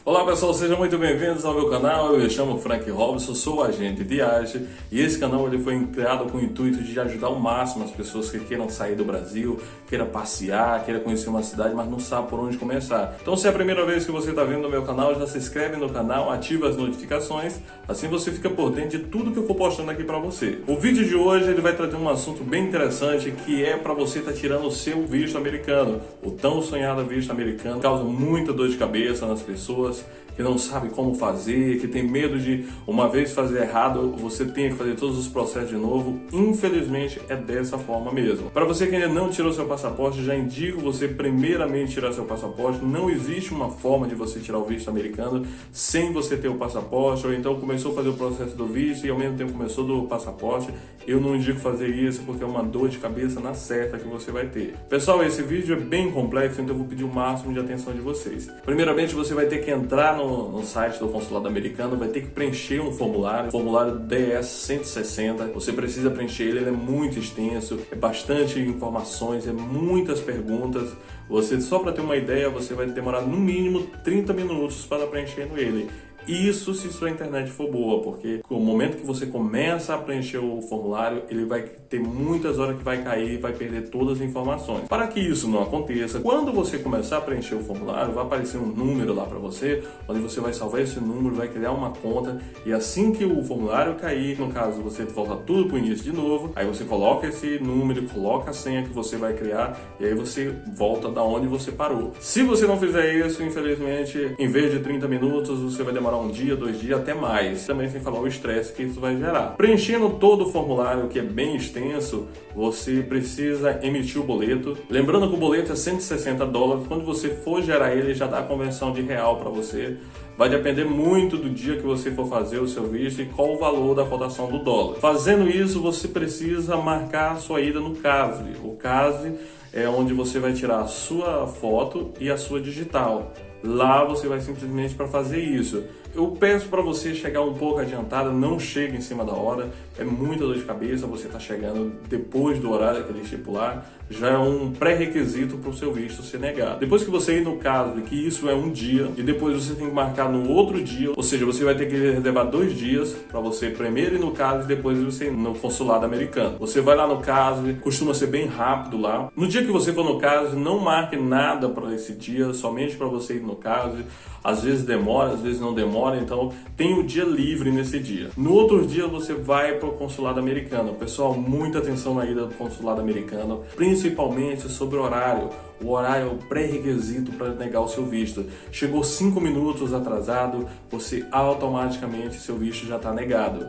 Olá pessoal, sejam muito bem-vindos ao meu canal. Eu me chamo Frank Robson, sou agente de viagem e esse canal ele foi criado com o intuito de ajudar ao máximo as pessoas que queiram sair do Brasil, queiram passear, queiram conhecer uma cidade, mas não sabe por onde começar. Então, se é a primeira vez que você está vendo o meu canal, já se inscreve no canal, ativa as notificações, assim você fica por dentro de tudo que eu for postando aqui para você. O vídeo de hoje ele vai trazer um assunto bem interessante que é para você estar tirando o seu visto americano, o tão sonhado visto americano, causa muita dor de cabeça nas pessoas que não sabe como fazer, que tem medo de, uma vez fazer errado, você tem que fazer todos os processos de novo. Infelizmente, é dessa forma mesmo. Para você que ainda não tirou seu passaporte, já indico você primeiramente tirar seu passaporte. Não existe uma forma de você tirar o visto americano sem você ter o passaporte, ou então começou a fazer o processo do visto e ao mesmo tempo começou do passaporte. Eu não indico fazer isso porque é uma dor de cabeça na certa que você vai ter. Pessoal, esse vídeo é bem complexo, então eu vou pedir o máximo de atenção de vocês. Primeiramente, você vai ter que entrar no site do consulado americano, vai ter que preencher um formulário, formulário DS-160. Você precisa preencher ele é muito extenso, é bastante informações, é muitas perguntas. Você, só para ter uma ideia, você vai demorar no mínimo 30 minutos para preencher ele. Isso se sua internet for boa, porque no momento que você começa a preencher o formulário, ele vai ter muitas horas que vai cair e vai perder todas as informações. Para que isso não aconteça, quando você começar a preencher o formulário, vai aparecer um número lá para você, onde você vai salvar esse número, vai criar uma conta e assim que o formulário cair, no caso você volta tudo para o início de novo, aí você coloca esse número, coloca a senha que você vai criar e aí você volta da onde você parou. Se você não fizer isso, infelizmente, em vez de 30 minutos, você vai demorar um dia, 2 dias, até mais. Também sem falar o estresse que isso vai gerar. Preenchendo todo o formulário, que é bem extenso, você precisa emitir o boleto. Lembrando que o boleto é $160. Quando você for gerar ele, já dá a conversão de real para você. Vai depender muito do dia que você for fazer o seu visto e qual o valor da cotação do dólar. Fazendo isso, você precisa marcar a sua ida no CASV. O CASV é onde você vai tirar a sua foto e a sua digital. Lá você vai simplesmente para fazer isso. Eu peço para você chegar um pouco adiantado, não chegue em cima da hora, é muita dor de cabeça, você está chegando depois do horário que ele estipular, já é um pré-requisito para o seu visto ser negado. Depois que você ir no caso, que isso é um dia, e depois você tem que marcar no outro dia, ou seja, você vai ter que reservar 2 dias para você primeiro ir no caso e depois você ir no consulado americano. Você vai lá no caso, costuma ser bem rápido lá. No dia que você for no caso, não marque nada para esse dia, somente para você ir no caso. Às vezes demora, às vezes não demora, então tem o dia livre nesse dia. No outro dia você vai para o consulado americano. Pessoal, muita atenção na ida do consulado americano, principalmente sobre o horário. O horário é o pré-requisito para negar o seu visto. Chegou 5 minutos atrasado, você automaticamente seu visto já está negado.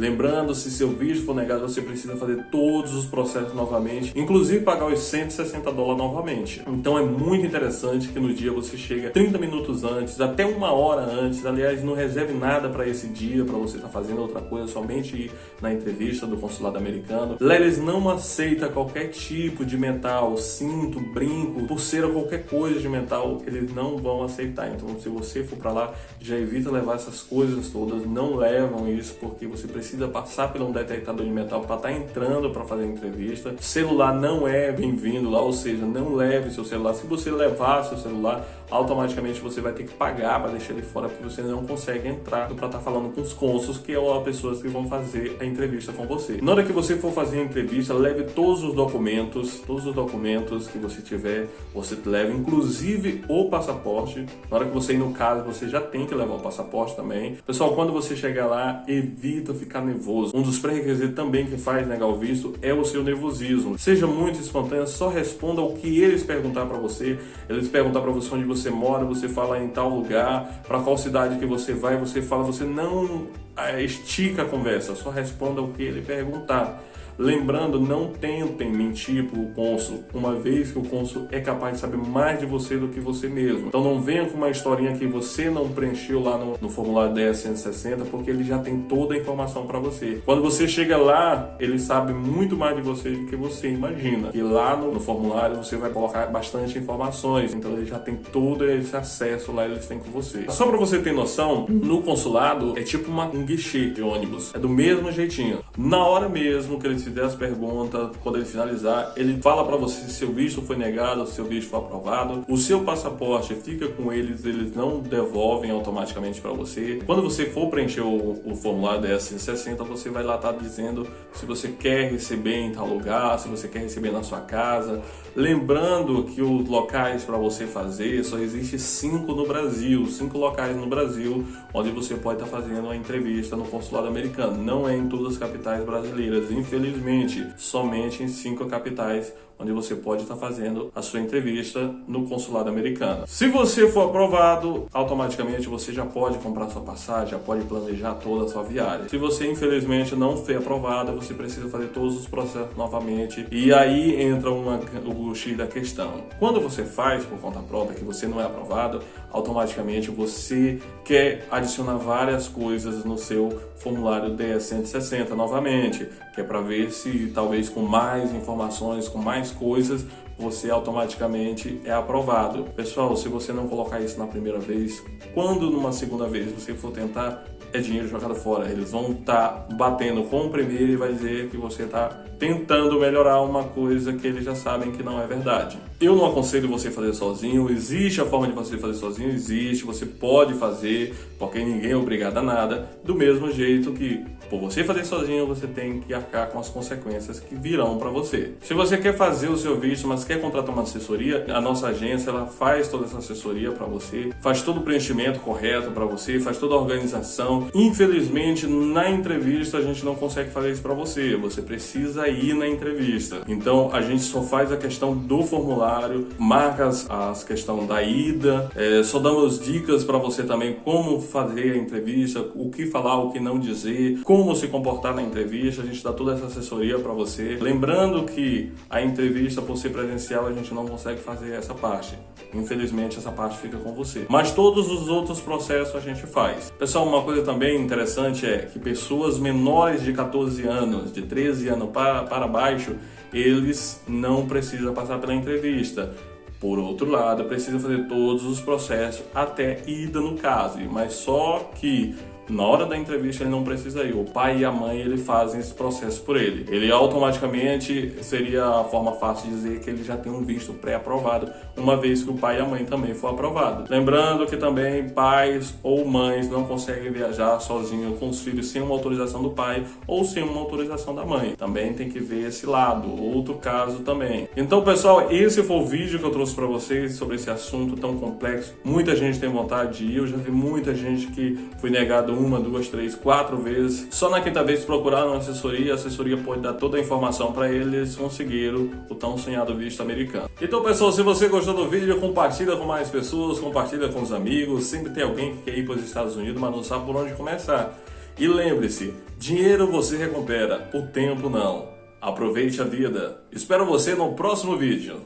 Lembrando, se seu visto for negado, você precisa fazer todos os processos novamente, inclusive pagar os $160 novamente. Então é muito interessante que no dia você chega 30 minutos antes, até 1 hora antes. Aliás, não reserve nada para esse dia, para você estar fazendo outra coisa, somente ir na entrevista do consulado americano. Lá eles não aceitam qualquer tipo de metal, cinto, brinco, pulseira, qualquer coisa de metal, eles não vão aceitar. Então, se você for para lá, já evita levar essas coisas todas, não levam isso, porque você precisa passar por um detectador de metal para estar entrando para fazer a entrevista. Celular não é bem-vindo lá, ou seja, não leve seu celular. Se você levar seu celular, automaticamente você vai ter que pagar para deixar ele fora, porque você não consegue entrar para estar falando com os cônsules, que é as pessoas que vão fazer a entrevista com você. Na hora que você for fazer a entrevista, leve todos os documentos que você tiver, você leva inclusive o passaporte. Na hora que você ir no caso, você já tem que levar o passaporte também. Pessoal, quando você chegar lá, evita ficar nervoso. Um dos pré-requisitos também que faz negar o visto é o seu nervosismo. Seja muito espontâneo, só responda ao que eles perguntar para você. Eles perguntar para você onde você mora, você fala em tal lugar, para qual cidade que você vai, você fala, você não estica a conversa, só responda ao que ele perguntar. Lembrando, não tentem mentir para o cônsul, uma vez que o cônsul é capaz de saber mais de você do que você mesmo. Então não venha com uma historinha que você não preencheu lá no formulário DS-160, porque ele já tem toda a informação para você. Quando você chega lá, ele sabe muito mais de você do que você imagina. E lá no formulário você vai colocar bastante informações, então ele já tem todo esse acesso lá, eles têm com você. Só para você ter noção, no consulado é tipo um guichê de ônibus. É do mesmo jeitinho. Na hora mesmo que ele fizer as perguntas, quando ele finalizar, ele fala para você se seu visto foi negado, se seu visto foi aprovado. O seu passaporte fica com eles não devolvem automaticamente para você. Quando você for preencher o formulário DS-160, você vai lá estar dizendo se você quer receber em tal lugar, se você quer receber na sua casa. Lembrando que os locais para você fazer, só existe 5 no Brasil, 5 locais no Brasil, onde você pode estar fazendo uma entrevista no consulado americano. Não é em todas as capitais brasileiras, infelizmente, somente em 5 capitais onde você pode estar fazendo a sua entrevista no consulado americano. Se você for aprovado, automaticamente você já pode comprar sua passagem, já pode planejar toda a sua viagem. Se você infelizmente não foi aprovado, você precisa fazer todos os processos novamente, e aí entra o X da questão. Quando você faz por conta própria que você não é aprovado, automaticamente você quer adicionar várias coisas no seu formulário DS-160 novamente, que é para ver se talvez com mais informações, com mais coisas, você automaticamente é aprovado. Pessoal, se você não colocar isso na primeira vez, quando numa segunda vez você for tentar, é dinheiro jogado fora. Eles vão estar batendo com o primeiro e vai dizer que você está tentando melhorar uma coisa que eles já sabem que não é verdade. Eu não aconselho você fazer sozinho. Existe a forma de você fazer sozinho, existe, você pode fazer, porque ninguém é obrigado a nada. Do mesmo jeito que, por você fazer sozinho, você tem que arcar com as consequências que virão para você. Se você quer fazer o seu visto, mas quer contratar uma assessoria, a nossa agência ela faz toda essa assessoria para você, faz todo o preenchimento correto para você, faz toda a organização. Infelizmente, na entrevista a gente não consegue fazer isso para você. Você precisa ir na entrevista. Então, a gente só faz a questão do formulário, marca as questão da ida, só damos dicas para você também como fazer a entrevista, o que falar, o que não dizer, como se comportar na entrevista. A gente dá toda essa assessoria para você. Lembrando que a entrevista, por ser presencial, a gente não consegue fazer essa parte. Infelizmente, essa parte fica com você. Mas todos os outros processos a gente faz. Pessoal, uma coisa também interessante é que pessoas menores de 14 anos, de 13 anos para baixo, eles não precisam passar pela entrevista. Por outro lado, precisa fazer todos os processos até ida no caso, mas só que na hora da entrevista ele não precisa ir. O pai e a mãe ele fazem esse processo por ele. Ele automaticamente seria a forma fácil de dizer que ele já tem um visto pré-aprovado, uma vez que o pai e a mãe também for aprovado. Lembrando que também pais ou mães não conseguem viajar sozinhos com os filhos sem uma autorização do pai ou sem uma autorização da mãe. Também tem que ver esse lado, outro caso também. Então, pessoal, esse foi o vídeo que eu trouxe para vocês sobre esse assunto tão complexo. Muita gente tem vontade de ir, eu já vi muita gente que foi negado 1, 2, 3, 4 vezes. Só na quinta vez procuraram uma assessoria, a assessoria pode dar toda a informação para eles conseguiram o tão sonhado visto americano. Então, pessoal, se você gostou do vídeo, compartilha com mais pessoas, compartilha com os amigos. Sempre tem alguém que quer ir para os Estados Unidos, mas não sabe por onde começar. E lembre-se, dinheiro você recupera, o tempo não. Aproveite a vida. Espero você no próximo vídeo.